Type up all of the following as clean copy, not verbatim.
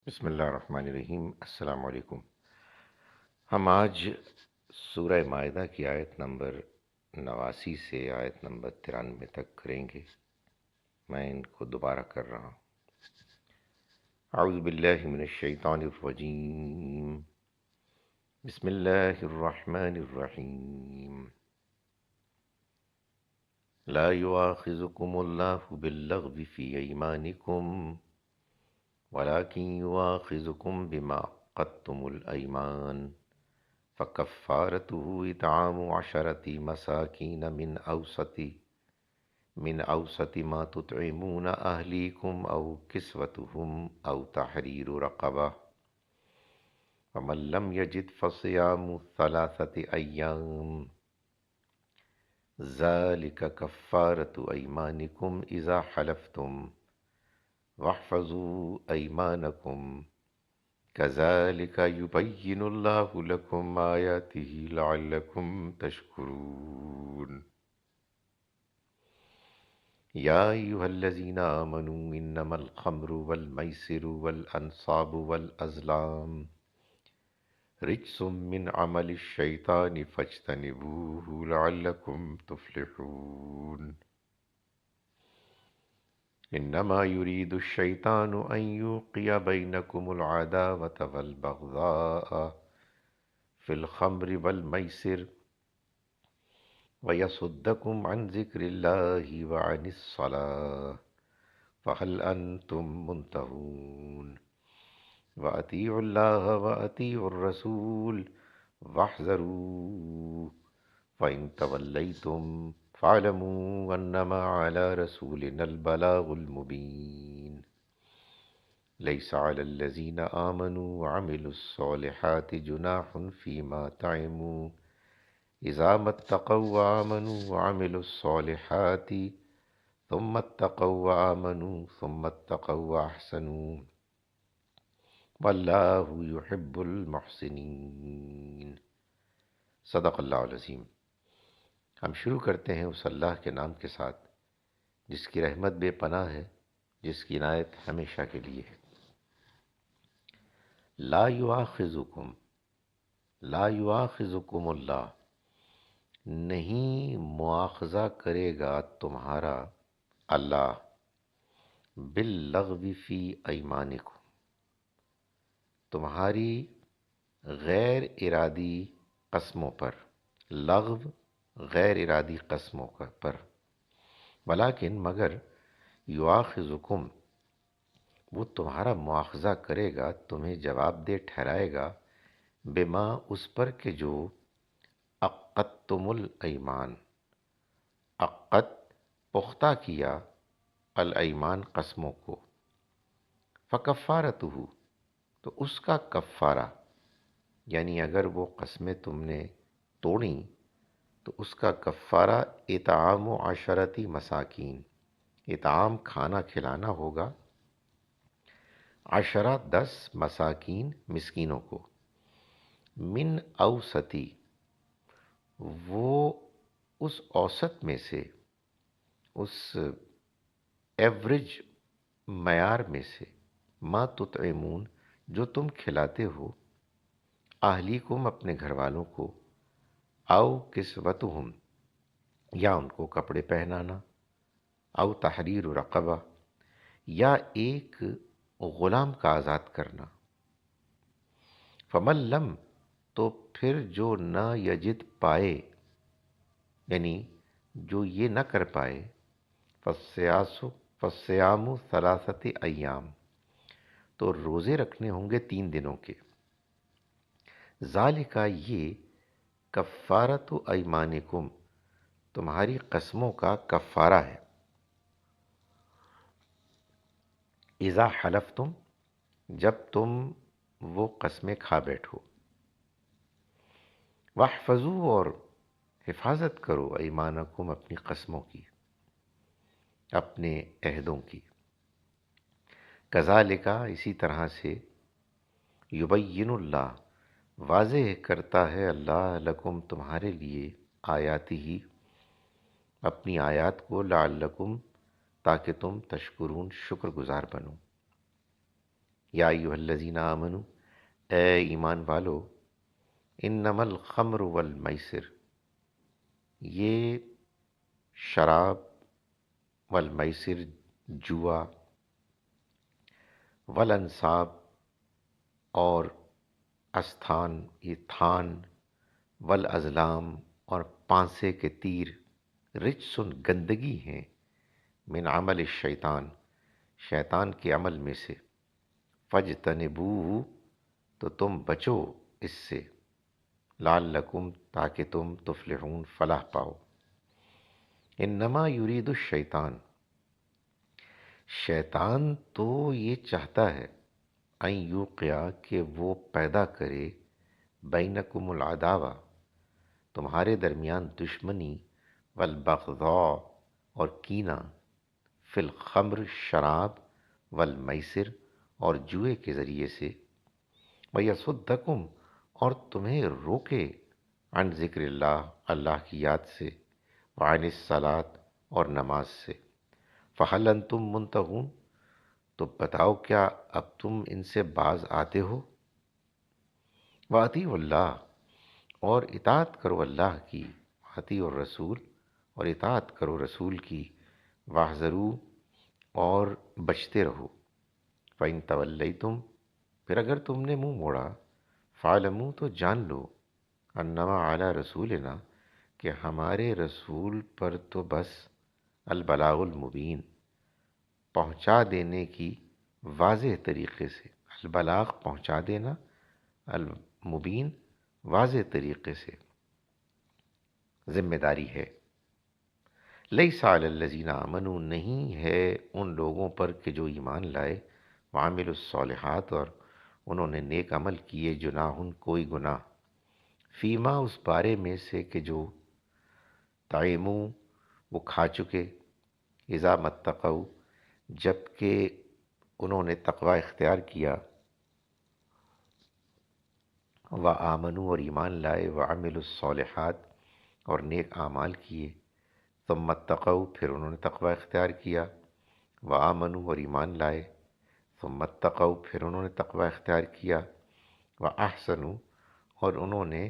بسم اللہ الرحمن الرحیم۔ السلام علیکم۔ ہم آج سورہ مائدہ کی آیت نمبر 89 سے آیت نمبر 93 تک کریں گے۔ میں ان کو دوبارہ کر رہا ہوں۔ اعوذ باللہ من الشیطان الرجیم، بسم اللہ الرحمن الرحیم۔ لا یؤاخذکم اللہ باللغو فی ایمانکم ولكن يؤاخذكم بما عقدتم الأيمان فكفارته إطعام 10 مساكين من أوسط ما تطعمون أهليكم أو كسوتهم أو تحرير رقبة ومن لم يجد فصيام 3 أيام ذلك كفارة أيمانكم إذا حلفتم واحفظوا أيمانكم كذلك يبين الله لكم آياته لعلكم تشكرون يا أيها الذين آمنوا إنما الخمر والميسر والأنصاب والأزلام رجس من عمل الشيطان فاجتنبوه لعلكم تفلحون إنما يريد الشيطان أن يوقع بينكم العداوة والبغضاء في الخمر والميسر ويصدكم عن ذكر الله وعن الصلاة فهل أنتم منتهون وأطيعوا الله وأطيعوا الرسول واحذروا فإن توليتم فاعلموا أنما على رسولنا البلاغ المبين ليس على الذين آمنوا وعملوا الصالحات جناح فيما طعموا إذا ما اتقوا وآمنوا وعملوا الصالحات ثم اتقوا وآمنوا ثم اتقوا وأحسنوا واللہ يحب المحسنین۔ صدق اللہ العظیم۔ ہم شروع کرتے ہیں اس اللہ کے نام کے ساتھ جس کی رحمت بے پناہ ہے، جس کی عنایت ہمیشہ کے لیے ہے۔ لا یؤاخذکم، لا یؤاخذکم اللہ، نہیں مواخذہ کرے گا تمہارا اللہ، باللغو فی ایمانکم، تمہاری غیر ارادی قسموں پر، لغو غیر ارادی قسموں پر، ولیکن مگر یؤاخذکم، وہ تمہارا مواخذہ کرے گا، تمہیں جواب دہ ٹھہرائے گا، بما اس پر کہ جو عقدتم الایمان، عقد پختہ کیا، الایمان قسموں کو، فکفارتہ، تو اس کا کفارہ، یعنی اگر وہ قسمیں تم نے توڑیں تو اس کا کفارہ اطعام 10 مساکین، اطعام کھانا کھلانا ہوگا، 10 مساکین مسکینوں کو، من اوسطی، وہ اس اوسط میں سے، اس ایوریج معیار میں سے، ما تطعمون، جو تم کھلاتے ہو، اہلیکم، اپنے گھر والوں کو، او کسوتہم، یا ان کو کپڑے پہنانا، او تحریر رقبہ، یا ایک غلام کا آزاد کرنا، فمن لم، تو پھر جو نہ یجد پائے، یعنی جو یہ نہ کر پائے، فالصیام 3 ایام، تو روزے رکھنے ہوں گے 3 دنوں کے، ذالک، یہ، کفارۃ ایمانکم، تمہاری قسموں کا کفارہ ہے، اذا حلفتم، جب تم وہ قسمیں کھا بیٹھو، واحفظوا، اور حفاظت کرو، ایمانکم، اپنی قسموں کی، اپنے عہدوں کی، کذالک، اسی طرح سے، یبین اللہ، واضح کرتا ہے اللہ، لکم، تمہارے لیے، آیاتی ہی، اپنی آیات کو، لعلکم، تاکہ تم تشکرون، شکر گزار بنو۔ یا ایھا الذین آمنو، اے ایمان والو، انما الخمر والمیسر، یہ شراب، والمیسر جوا، والانصاب اور استھان یہ تھان، والازلام اور پانسے کے تیر، رجسن گندگی ہیں، من عمل الشیطان شیطان کے عمل میں سے، فجتنبوہ تو تم بچو اس سے، لعلکم تاکہ تم تفلحون فلاح پاؤ۔ انما یرید الشیطان، شیطان تو یہ چاہتا ہے، ان یوقع کہ وہ پیدا کرے، بینکم العداوہ تمہارے درمیان دشمنی، والبغضاء اور کینہ، فی الخمر شراب، والمیسر اور جوئے کے ذریعے سے، ویصدکم اور تمہیں روکے، عن ذکر اللہ اللہ کی یاد سے، وعن الصلاۃ اور نماز سے، فہل انتم منتہون تو بتاؤ کیا اب تم ان سے باز آتے ہو؟ واطیعوا اللہ اور اطاعت کرو اللہ کی، واطیعوا الرسول اور اطاعت کرو رسول کی، واحذروا اور بچتے رہو، فإن تولیتم پھر اگر تم نے منہ موڑا، فاعلموا تو جان لو، انما علی رسولنا کہ ہمارے رسول پر تو بس البلاغ المبین پہنچا دینے کی واضح طریقے سے، البلاغ پہنچا دینا، المبین واضح طریقے سے ذمہ داری ہے۔ لیس علی الذین آمنوا نہیں ہے ان لوگوں پر کہ جو ایمان لائے، وعملوا الصالحات اور انہوں نے نیک عمل کیے، جناح کوئی گناہ، فیما اس بارے میں سے کہ جو طعموا وہ کھا چکے، اذا متقوا جب کہ انہوں نے تقوی اختیار کیا، وآمنوا اور ایمان لائے، وعملوا الصالحات اور نیک اعمال کیے، ثم اتقوا پھر انہوں نے تقوی اختیار کیا، وآمنوا اور ایمان لائے، ثم اتقوا پھر انہوں نے تقوی اختیار کیا، واحسنوا اور انہوں نے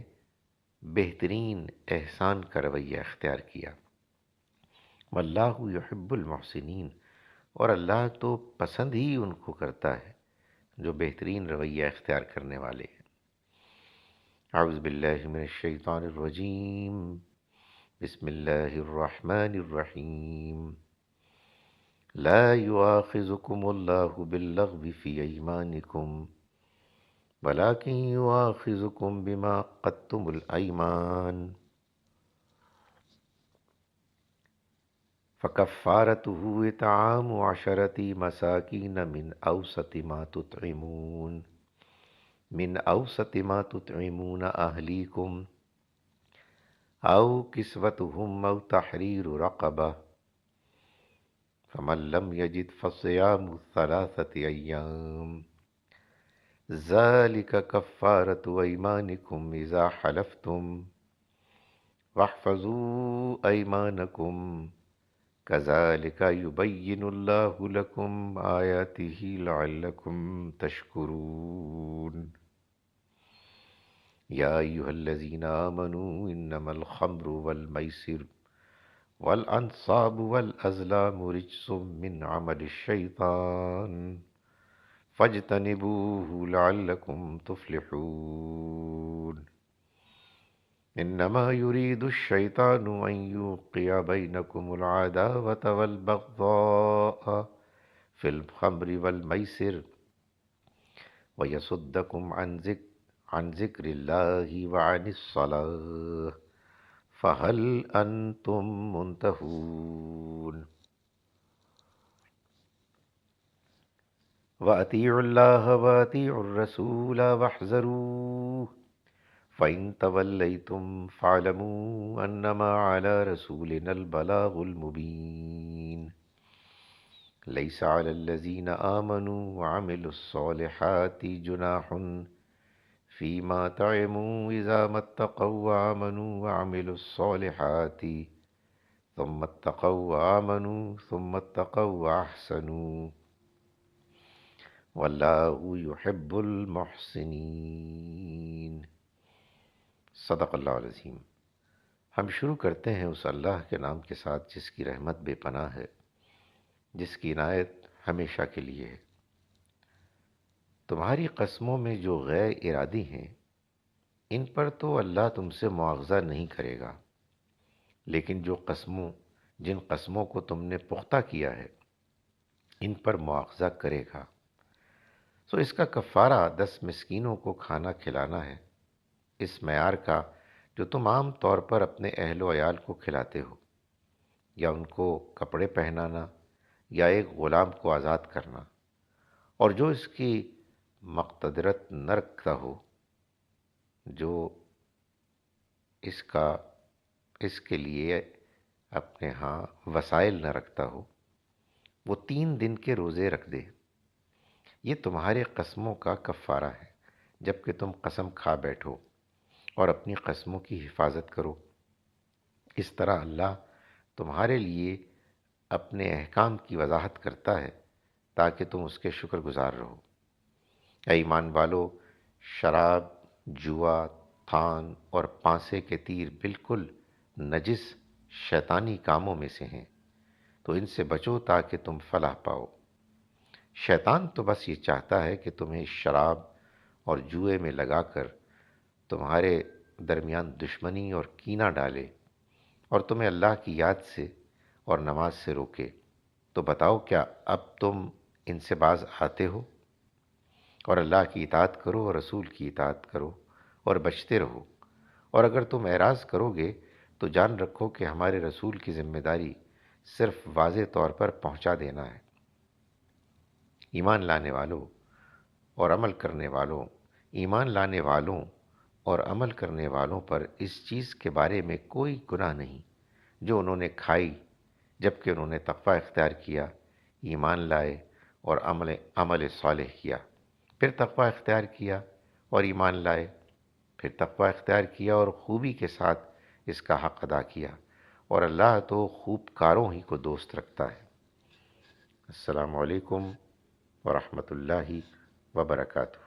بہترین احسان کا رویہ اختیار کیا، واللہ یحب المحسنین اور اللہ تو پسند ہی ان کو کرتا ہے جو بہترین رویہ اختیار کرنے والے ہیں۔ اعوذ باللہ من الشیطان الرجیم، بسم اللہ الرحمن الرحیم، لا يؤاخذكم الله باللغو في أيمانكم ولكن يؤاخذكم بما عقدتم الأيمان فكفارته إطعام 10 مساكين من أوسط ما تطعمون أهليكم أو كسوتهم أو تحرير رقبة فمن لم يجد فصيام 3 أيام ذلك كفارة أيمانكم إذا حلفتم واحفظوا أيمانكم كذلك يبين الله لكم آياته لعلكم تشكرون يا أيها الذين آمنوا إنما الخمر والميسر والأنصاب والأزلام رجس من عمل الشيطان فاجتنبوه لعلكم تفلحون انما يريد الشيطان ان يوقع بينكم العداوة والبغضاء في الخمر والميسر ويصدكم عن ذكر الله وعن الصلاة فهل انتم منتهون وأطيعوا الله وأطيعوا الرسول واحذروا فإن توليتم فاعلموا أنما على رسولنا البلاغ المبين ليس على الذين آمنوا وعملوا الصالحات جناح فيما طعموا إذا ما اتقوا وآمنوا وعملوا الصالحات ثم اتقوا وآمنوا ثم اتقوا وأحسنوا واللہ یحب المحسنین۔ صدق اللہ العظیم۔ ہم شروع کرتے ہیں اس اللہ کے نام کے ساتھ جس کی رحمت بے پناہ ہے، جس کی عنایت ہمیشہ کے لیے ہے۔ تمہاری قسموں میں جو غیر ارادی ہیں ان پر تو اللہ تم سے مواخذہ نہیں کرے گا، لیکن جن قسموں کو تم نے پختہ کیا ہے ان پر مواخذہ کرے گا۔ سو اس کا کفارہ 10 مسکینوں کو کھانا کھلانا ہے، اس معیار کا جو تم عام طور پر اپنے اہل و عیال کو کھلاتے ہو، یا ان کو کپڑے پہنانا، یا ایک غلام کو آزاد کرنا، اور جو اس کی مقتدرت نہ رکھتا ہو، جو اس کا اس کے لیے اپنے ہاں وسائل نہ رکھتا ہو، وہ 3 دن کے روزے رکھ دے۔ یہ تمہارے قسموں کا کفارہ ہے جبکہ تم قسم کھا بیٹھو، اور اپنی قسموں کی حفاظت کرو۔ اس طرح اللہ تمہارے لیے اپنے احکام کی وضاحت کرتا ہے تاکہ تم اس کے شکر گزار رہو۔ اے ایمان والو، شراب، جوا، تھان اور پانسے کے تیر بالکل نجس شیطانی کاموں میں سے ہیں، تو ان سے بچو تاکہ تم فلاح پاؤ۔ شیطان تو بس یہ چاہتا ہے کہ تمہیں شراب اور جوئے میں لگا کر تمہارے درمیان دشمنی اور کینہ ڈالے، اور تمہیں اللہ کی یاد سے اور نماز سے روکے۔ تو بتاؤ، کیا اب تم ان سے باز آتے ہو؟ اور اللہ کی اطاعت کرو اور رسول کی اطاعت کرو اور بچتے رہو۔ اور اگر تم اعراض کرو گے تو جان رکھو کہ ہمارے رسول کی ذمہ داری صرف واضح طور پر پہنچا دینا ہے۔ ایمان لانے والوں اور عمل کرنے والوں ایمان لانے والوں اور عمل کرنے والوں پر اس چیز کے بارے میں کوئی گناہ نہیں جو انہوں نے کھائی، جبکہ انہوں نے تقوی اختیار کیا، ایمان لائے اور عمل صالح کیا، پھر تقوی اختیار کیا اور ایمان لائے، پھر تقوی اختیار کیا اور خوبی کے ساتھ اس کا حق ادا کیا، اور اللہ تو خوب کاروں ہی کو دوست رکھتا ہے۔ السلام علیکم ورحمۃ اللہ وبرکاتہ۔